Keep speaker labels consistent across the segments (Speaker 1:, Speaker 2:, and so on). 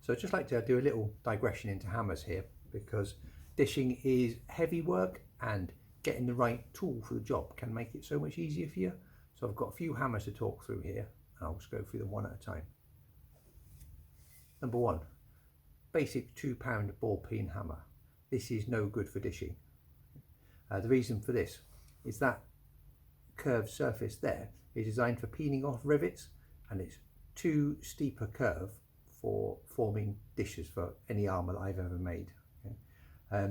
Speaker 1: So I'd just like to do a little digression into hammers here, because dishing is heavy work and getting the right tool for the job can make it so much easier for you. So I've got a few hammers to talk through here, and I'll just go through them one at a time. Number one, basic 2-pound ball peen hammer. This is no good for dishing. The reason for this is that curved surface there is designed for peening off rivets, and it's too steep a curve for forming dishes for any armour that I've ever made. Okay?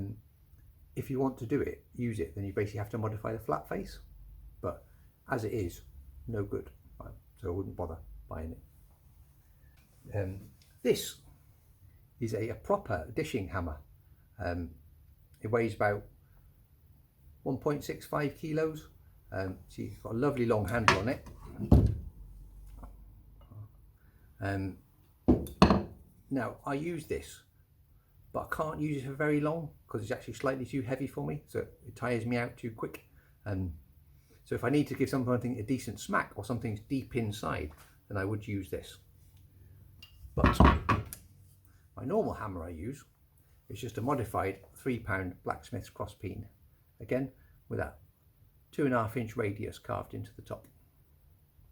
Speaker 1: If you want to do it, use it, then you basically have to modify the flat face, but as it is, no good, so I wouldn't bother buying it. This is a proper dishing hammer. It weighs about 1.65 kilos. See, it's got a lovely long handle on it. Now I use this, but I can't use it for very long because it's actually slightly too heavy for me, so it tires me out too quick. So if I need to give something a decent smack or something's deep inside, then I would use this. But my normal hammer I use is just a modified 3-pound blacksmith's cross peen, again with that 2.5-inch radius carved into the top.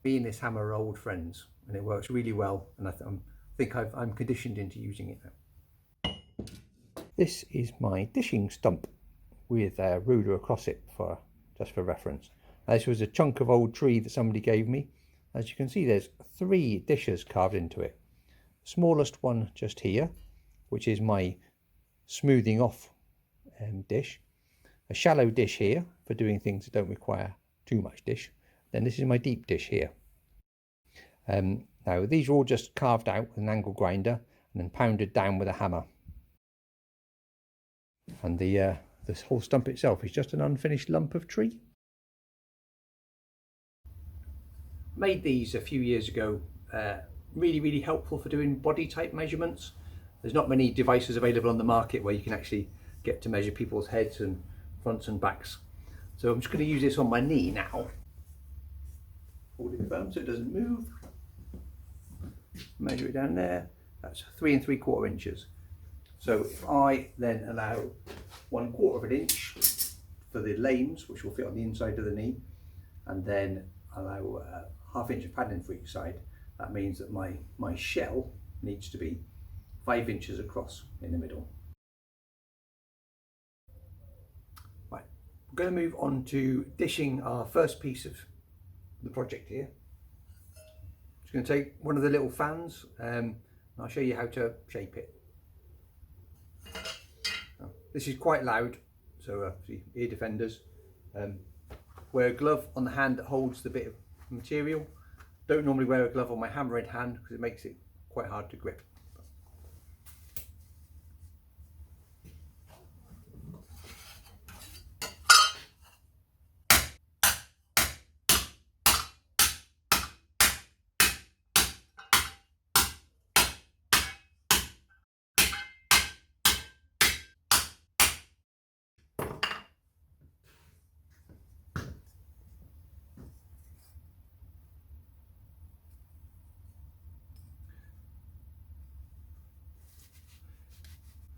Speaker 1: Me and this hammer are old friends, and it works really well, and I think I'm conditioned into using it now. This is my dishing stump with a ruler across it just for reference. This was a chunk of old tree that somebody gave me. As you can see, there's 3 dishes carved into it. The smallest one just here, which is my smoothing off dish. A shallow dish here for doing things that don't require too much dish. Then this is my deep dish here. Now these are all just carved out with an angle grinder and then pounded down with a hammer. And this whole stump itself is just an unfinished lump of tree. Made these a few years ago. Really helpful for doing body type measurements. There's not many devices available on the market where you can actually get to measure people's heads and fronts and backs. So I'm just going to use this on my knee now. Hold it firm so it doesn't move. Measure it down there. That's 3 3/4 inches. So if I then allow 1/4 inch for the lames, which will fit on the inside of the knee, and then allow 1/2 inch of padding for each side, that means that my shell needs to be 5 inches across in the middle. Right, we're going to move on to dishing our first piece of the project here. Just going to take one of the little fans and I'll show you how to shape it. This is quite loud, so see, ear defenders. Wear a glove on the hand that holds the bit of material. Don't normally wear a glove on my hammerhead hand because it makes it quite hard to grip.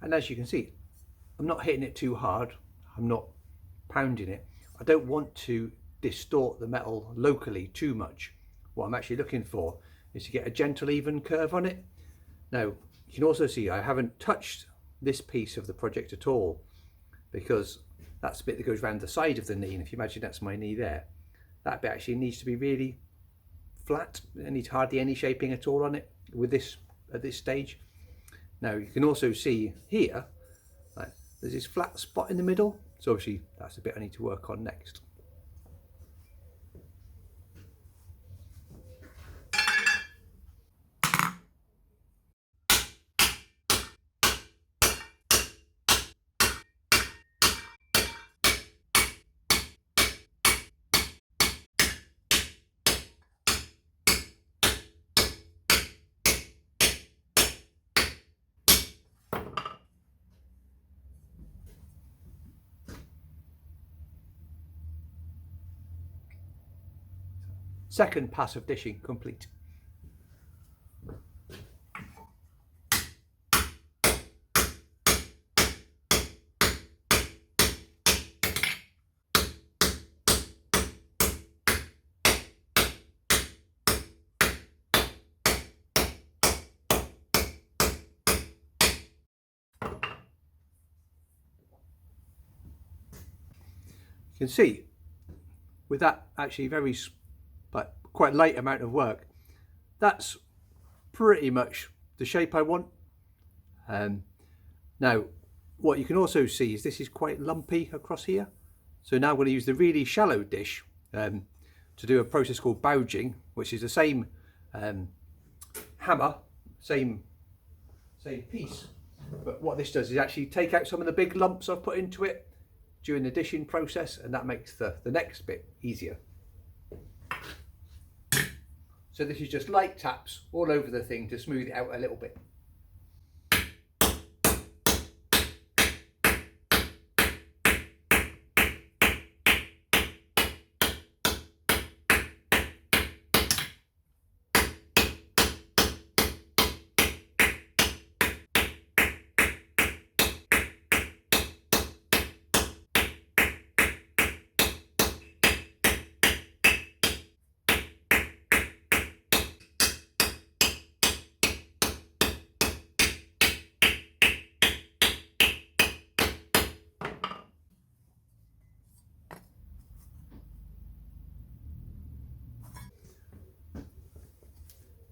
Speaker 1: And as you can see, I'm not hitting it too hard. I'm not pounding it. I don't want to distort the metal locally too much. What I'm actually looking for is to get a gentle, even curve on it. Now, you can also see I haven't touched this piece of the project at all, because that's the bit that goes around the side of the knee. And if you imagine that's my knee there, that bit actually needs to be really flat. There needs hardly any shaping at all on it with this at this stage. Now you can also see here, there's this flat spot in the middle, so obviously that's the bit I need to work on next. Second pass of dishing complete. You can see with that actually very but quite light amount of work, that's pretty much the shape I want. Now what you can also see is this is quite lumpy across here, so now I'm going to use the really shallow dish to do a process called bouging, which is the same hammer, same piece, but what this does is actually take out some of the big lumps I've put into it during the dishing process, and that makes the next bit easier. So this is just light taps all over the thing to smooth it out a little bit.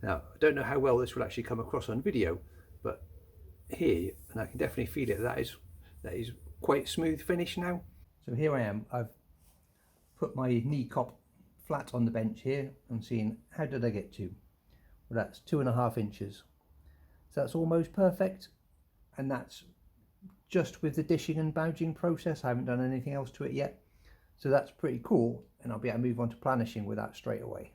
Speaker 1: Now, I don't know how well this will actually come across on video, but here, and I can definitely feel it, that is quite smooth finish now. So here I am, I've put my knee cop flat on the bench here and seeing how did I get to? Well, that's 2.5 inches. So that's almost perfect, and that's just with the dishing and bouging process. I haven't done anything else to it yet. So that's pretty cool, and I'll be able to move on to planishing with that straight away.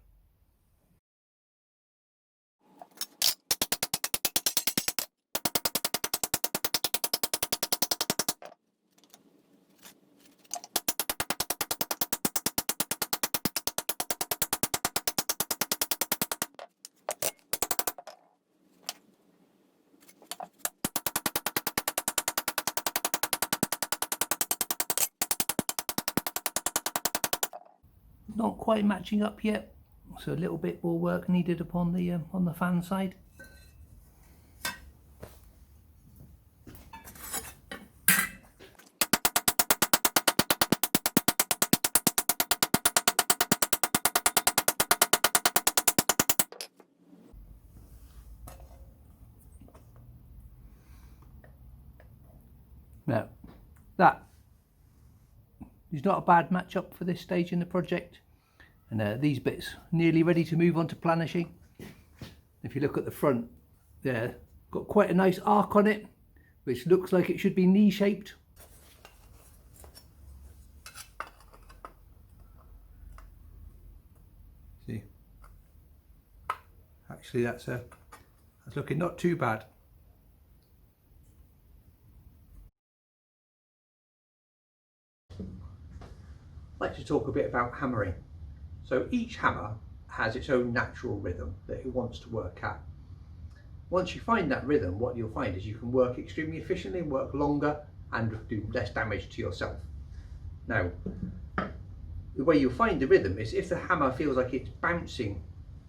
Speaker 1: Not quite matching up yet, so a little bit more work needed upon the fan side. Now that is not a bad match up for this stage in the project. And these bits nearly ready to move on to planishing. If you look at the front there, got quite a nice arc on it, which looks like it should be knee shaped. See, actually that's looking not too bad. I'd like to talk a bit about hammering. So each hammer has its own natural rhythm that it wants to work at. Once you find that rhythm, what you'll find is you can work extremely efficiently, work longer, and do less damage to yourself. Now, the way you'll find the rhythm is if the hammer feels like it's bouncing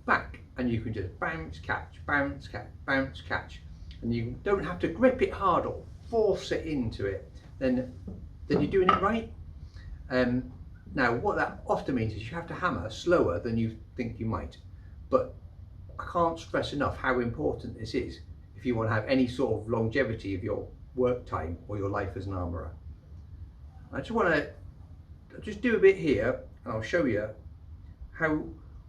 Speaker 1: back, and you can just bounce, catch, bounce, catch, bounce, catch, and you don't have to grip it hard or force it into it, then you're doing it right. Now, what that often means is you have to hammer slower than you think you might, but I can't stress enough how important this is if you want to have any sort of longevity of your work time or your life as an armourer. I just want to do a bit here, and I'll show you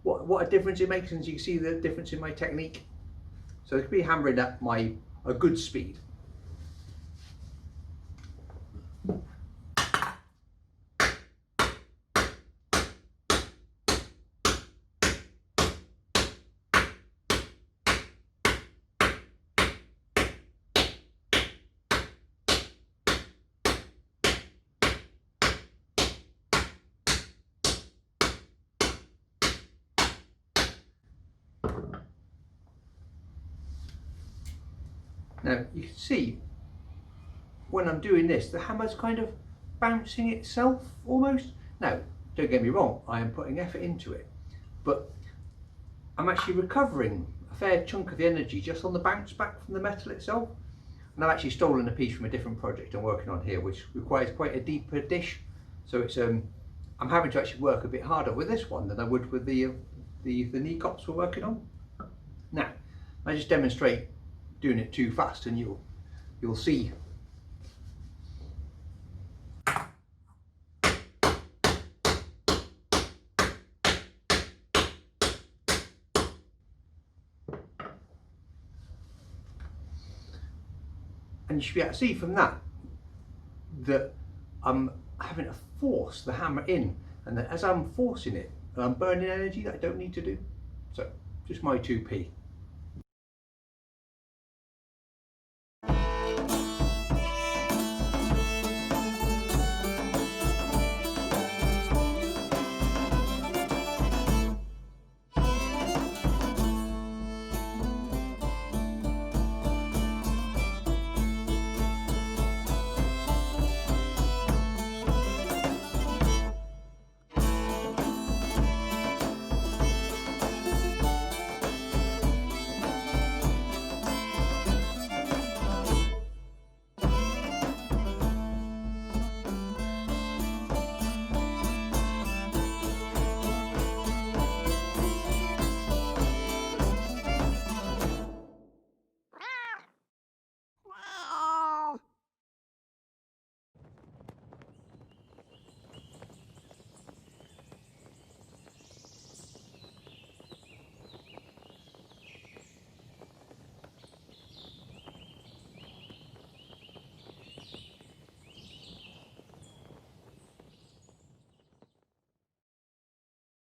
Speaker 1: what a difference it makes, and you can see the difference in my technique. So it could be hammering at a good speed. Now you can see when I'm doing this, the hammer's kind of bouncing itself almost. Now, don't get me wrong, I am putting effort into it, but I'm actually recovering a fair chunk of the energy just on the bounce back from the metal itself. And I've actually stolen a piece from a different project I'm working on here, which requires quite a deeper dish. So it's I'm having to actually work a bit harder with this one than I would with the knee cops we're working on. Now, I just demonstrate doing it too fast, and you'll see. And you should be able to see from that that I'm having to force the hammer in, and that as I'm forcing it, I'm burning energy that I don't need to do. So, just my 2p.